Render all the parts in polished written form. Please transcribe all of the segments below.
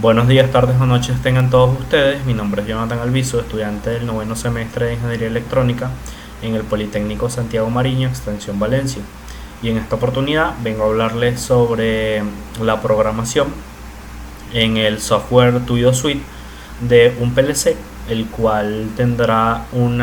Buenos días, tardes o noches tengan todos ustedes. Mi nombre es Jonathan Alviso, estudiante del noveno semestre de Ingeniería Electrónica en el Politécnico Santiago Mariño, Extensión Valencia. Y en esta oportunidad vengo a hablarles sobre la programación en el software Tuyo Suite de un PLC, el cual tendrá un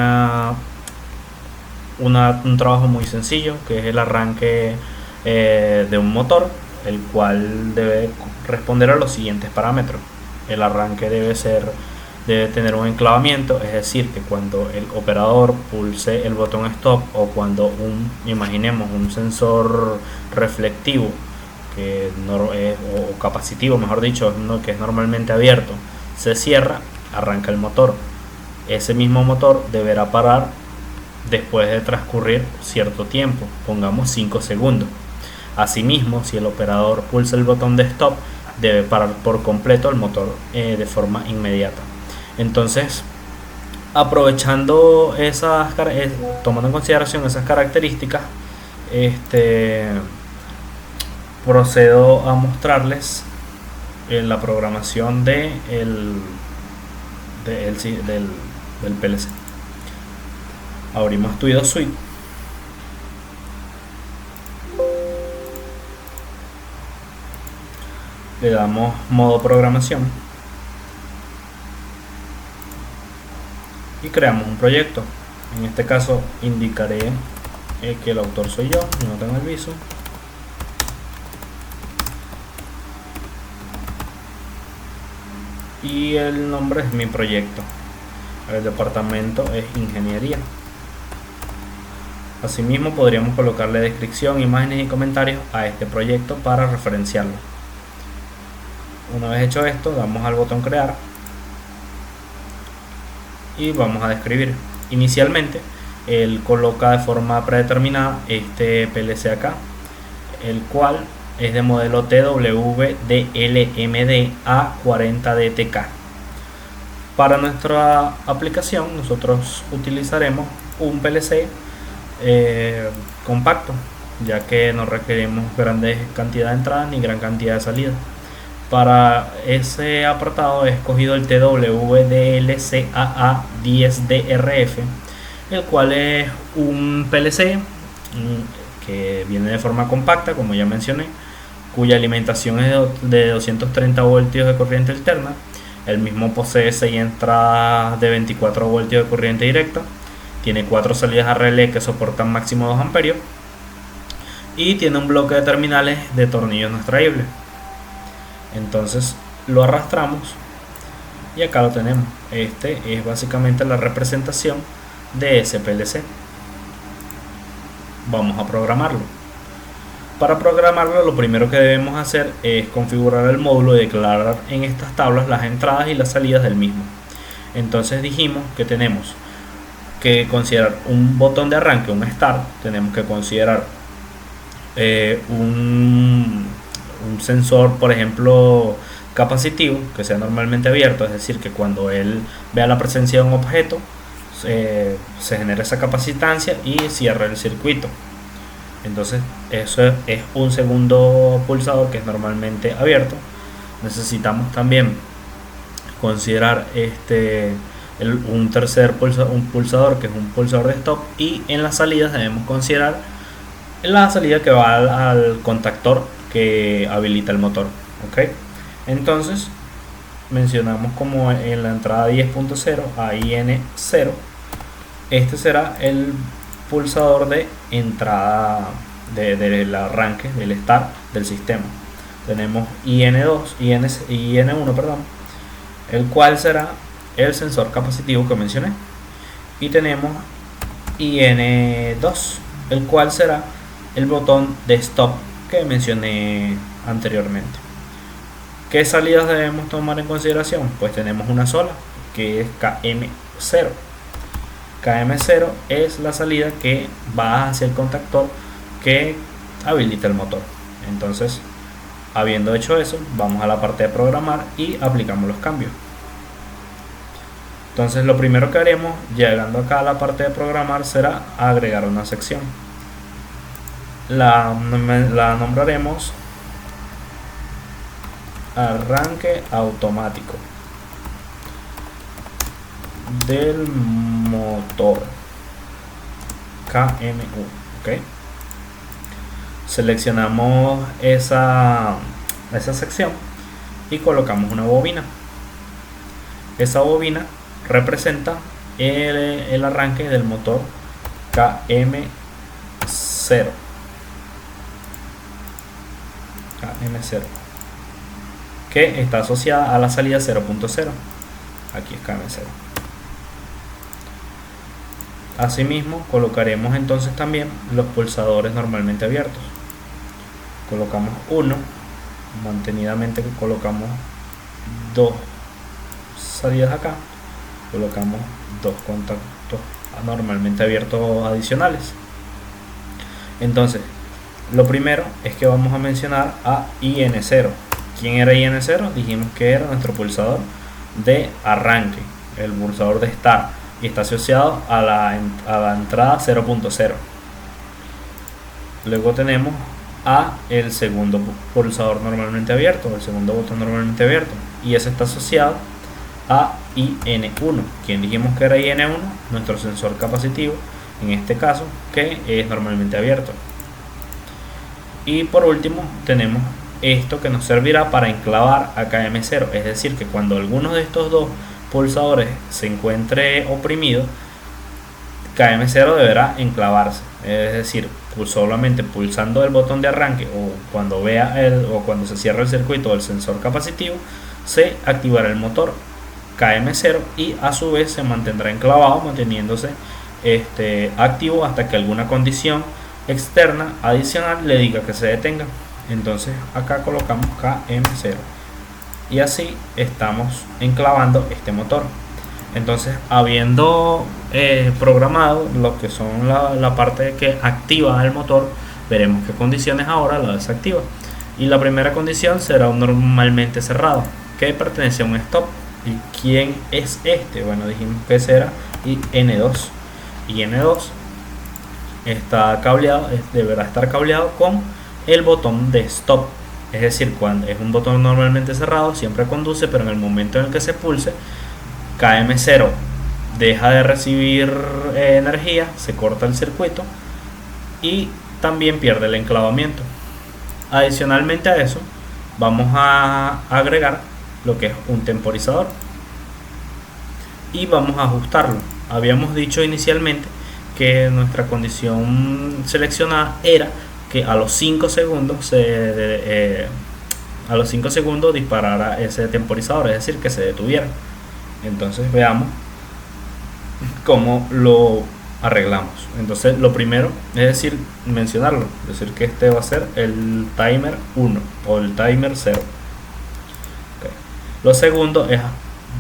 trabajo muy sencillo, que es el arranque de un motor, el cual debe responder a los siguientes parámetros. El arranque debe tener un enclavamiento, es decir, que cuando el operador pulse el botón stop o cuando imaginemos un sensor reflectivo o capacitivo, mejor dicho, que es normalmente abierto, se cierra, arranca el motor. Ese mismo motor deberá parar después de transcurrir cierto tiempo, pongamos 5 segundos. Asimismo, si el operador pulsa el botón de stop, debe parar por completo el motor de forma inmediata. Entonces, aprovechando tomando en consideración esas características, procedo a mostrarles la programación del PLC. Abrimos Tuyo Suite. Le damos modo programación y creamos un proyecto. En este caso indicaré que el autor soy yo, Jonathan Alviso. Y el nombre es mi proyecto. El departamento es ingeniería. Asimismo podríamos colocarle descripción, imágenes y comentarios a este proyecto para referenciarlo. Una vez hecho esto, damos al botón crear y vamos a describir. Inicialmente él coloca de forma predeterminada este PLC acá, el cual es de modelo TWDLMD A40DTK. Para nuestra aplicación nosotros utilizaremos un PLC compacto, ya que no requerimos grandes cantidades de entradas ni gran cantidad de salidas. Para ese apartado he escogido el TWDLCAA10DRF, el cual es un PLC que viene de forma compacta, como ya mencioné, cuya alimentación es de 230 voltios de corriente alterna. El mismo posee 6 entradas de 24 voltios de corriente directa, tiene 4 salidas a relé que soportan máximo 2 amperios y tiene un bloque de terminales de tornillos no extraíbles. Entonces lo arrastramos y acá lo tenemos. Este es básicamente la representación de ese PLC. Vamos a programarlo. Para programarlo, lo primero que debemos hacer es configurar el módulo y declarar en estas tablas las entradas y las salidas del mismo. Entonces dijimos que tenemos que considerar un botón de arranque, un start. Tenemos que considerar un sensor, por ejemplo, capacitivo, que sea normalmente abierto, es decir, que cuando él vea la presencia de un objeto se genera esa capacitancia y cierra el circuito. Entonces eso es un segundo pulsador que es normalmente abierto. Necesitamos también considerar un tercer pulsador que es un pulsador de stop, y en las salidas debemos considerar la salida que va al contactor que habilita el motor. ¿Ok? Entonces mencionamos como en la entrada 10.0 a IN0, este será el pulsador de entrada del arranque, del start del sistema. Tenemos IN1, perdón, el cual será el sensor capacitivo que mencioné, y tenemos IN2, el cual será el botón de stop que mencioné anteriormente. ¿Qué salidas debemos tomar en consideración? Pues tenemos una sola, que es KM0. KM0 es la salida que va hacia el contactor que habilita el motor. Entonces, habiendo hecho eso, vamos a la parte de programar y aplicamos los cambios. Entonces, lo primero que haremos llegando acá a la parte de programar será agregar una sección. La nombraremos arranque automático del motor KMU. ¿Ok? Seleccionamos esa sección y colocamos una bobina. Esa bobina representa el arranque del motor KM0 que está asociada a la salida 0.0. Aquí es KM0. Asimismo colocaremos entonces también los pulsadores normalmente abiertos. Colocamos uno, mantenidamente colocamos dos salidas acá, colocamos dos contactos normalmente abiertos adicionales. Entonces lo primero es que vamos a mencionar a IN0. ¿Quién era IN0? Dijimos que era nuestro pulsador de arranque, el pulsador de start, y está asociado a la entrada 0.0. Luego tenemos a el segundo pulsador normalmente abierto, el segundo botón normalmente abierto, y ese está asociado a IN1. ¿Quién dijimos que era IN1? Nuestro sensor capacitivo, en este caso, que es normalmente abierto. Y por último tenemos esto que nos servirá para enclavar a KM0, es decir, que cuando alguno de estos dos pulsadores se encuentre oprimido, KM0 deberá enclavarse, es decir, solamente pulsando el botón de arranque o cuando cuando se cierra el circuito del sensor capacitivo, se activará el motor KM0 y a su vez se mantendrá enclavado, manteniéndose activo hasta que alguna condición externa adicional le diga que se detenga. Entonces acá colocamos KM0 y así estamos enclavando este motor. Entonces, habiendo programado lo que son la parte que activa el motor, veremos qué condiciones ahora la desactiva. Y la primera condición será un normalmente cerrado que pertenece a un stop. ¿Y quién es este? Bueno, dijimos que será N2. Y N2 está cableado, deberá estar cableado con el botón de stop. Es decir, cuando es un botón normalmente cerrado, siempre conduce, pero en el momento en el que se pulse, KM0 deja de recibir energía, se corta el circuito y también pierde el enclavamiento. Adicionalmente a eso, vamos a agregar lo que es un temporizador y vamos a ajustarlo. Habíamos dicho inicialmente que nuestra condición seleccionada era que a los 5 segundos disparara ese temporizador, es decir, que se detuviera. Entonces veamos cómo lo arreglamos. Entonces lo primero es decir, mencionarlo, decir que este va a ser el timer 1 o el timer 0. Okay. Lo segundo es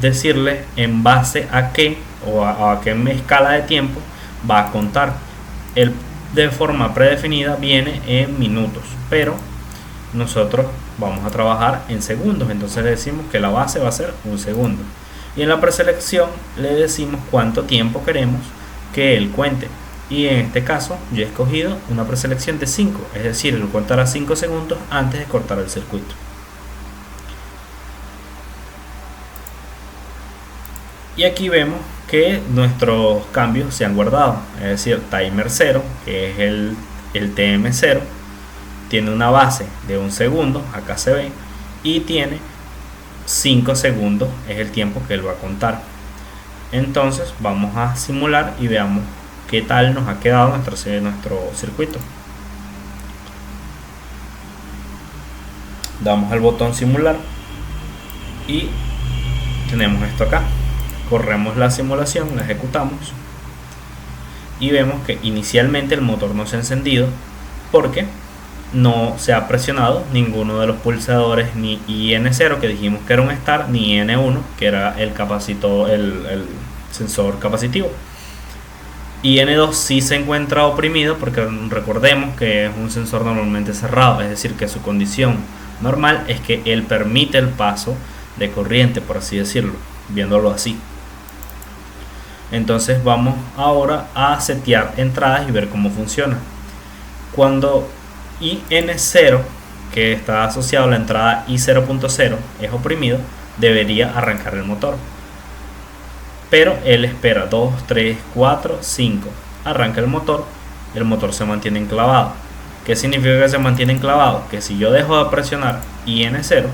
decirle en base a qué o a qué escala de tiempo va a contar. El de forma predefinida viene en minutos, pero nosotros vamos a trabajar en segundos, entonces le decimos que la base va a ser un segundo. Y en la preselección le decimos cuánto tiempo queremos que él cuente. Y en este caso yo he escogido una preselección de 5, es decir, él contará 5 segundos antes de cortar el circuito. Y aquí vemos que nuestros cambios se han guardado, es decir, timer 0, que es el TM0, tiene una base de un segundo, acá se ve, y tiene 5 segundos, es el tiempo que él va a contar. Entonces vamos a simular y veamos qué tal nos ha quedado nuestro circuito. Damos al botón simular y tenemos esto acá. Corremos la simulación, la ejecutamos y vemos que inicialmente el motor no se ha encendido porque no se ha presionado ninguno de los pulsadores, ni IN0 que dijimos que era un start, ni IN1 que era el sensor capacitivo. IN2 sí se encuentra oprimido porque recordemos que es un sensor normalmente cerrado, es decir, que su condición normal es que él permite el paso de corriente, por así decirlo, viéndolo así. Entonces vamos ahora a setear entradas y ver cómo funciona. Cuando IN0 que está asociado a la entrada I0.0 es oprimido, debería arrancar el motor. Pero él espera 2, 3, 4, 5. Arranca el motor se mantiene enclavado. ¿Qué significa que se mantiene enclavado? Que si yo dejo de presionar IN0,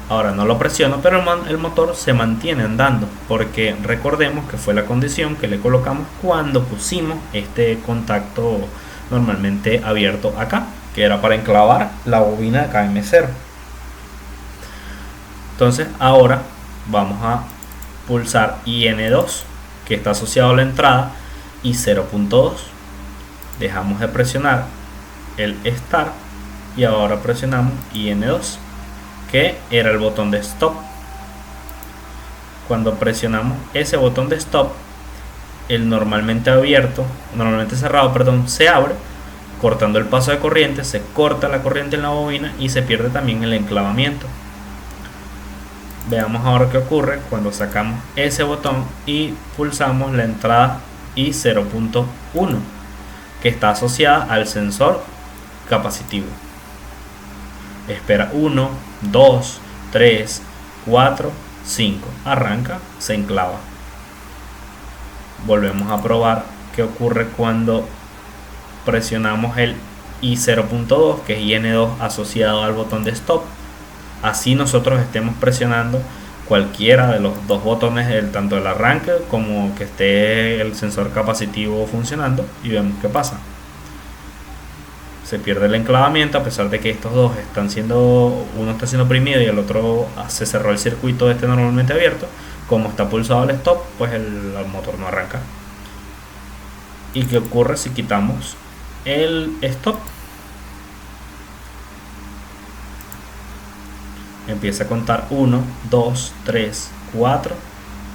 ahora no lo presiono, pero el motor se mantiene andando, porque recordemos que fue la condición que le colocamos cuando pusimos este contacto normalmente abierto acá, que era para enclavar la bobina de KM0. Entonces ahora vamos a pulsar IN2, que está asociado a la entrada, y 0.2. Dejamos de presionar el Start y ahora presionamos IN2, que era el botón de Stop. Cuando presionamos ese botón de Stop, el normalmente cerrado, se abre, cortando el paso de corriente, se corta la corriente en la bobina y se pierde también el enclavamiento. Veamos ahora qué ocurre cuando sacamos ese botón y pulsamos la entrada I0.1, que está asociada al sensor capacitivo. Espera 1, 2, 3, 4, 5. Arranca, se enclava. Volvemos a probar qué ocurre cuando presionamos el I0.2, que es IN2 asociado al botón de Stop. Así nosotros estemos presionando cualquiera de los dos botones, tanto el arranque como que esté el sensor capacitivo funcionando, y vemos qué pasa. Se pierde el enclavamiento a pesar de que estos dos uno está siendo oprimido y el otro se cerró el circuito normalmente abierto. Como está pulsado el stop, pues el motor no arranca. ¿Y qué ocurre si quitamos el stop? Empieza a contar 1, 2, 3, 4,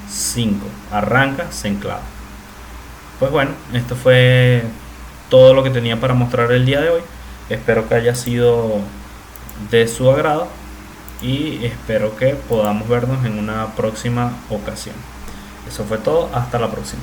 5. Arranca, se enclava. Pues bueno, esto fue todo lo que tenía para mostrar el día de hoy. Espero que haya sido de su agrado y espero que podamos vernos en una próxima ocasión. Eso fue todo, hasta la próxima.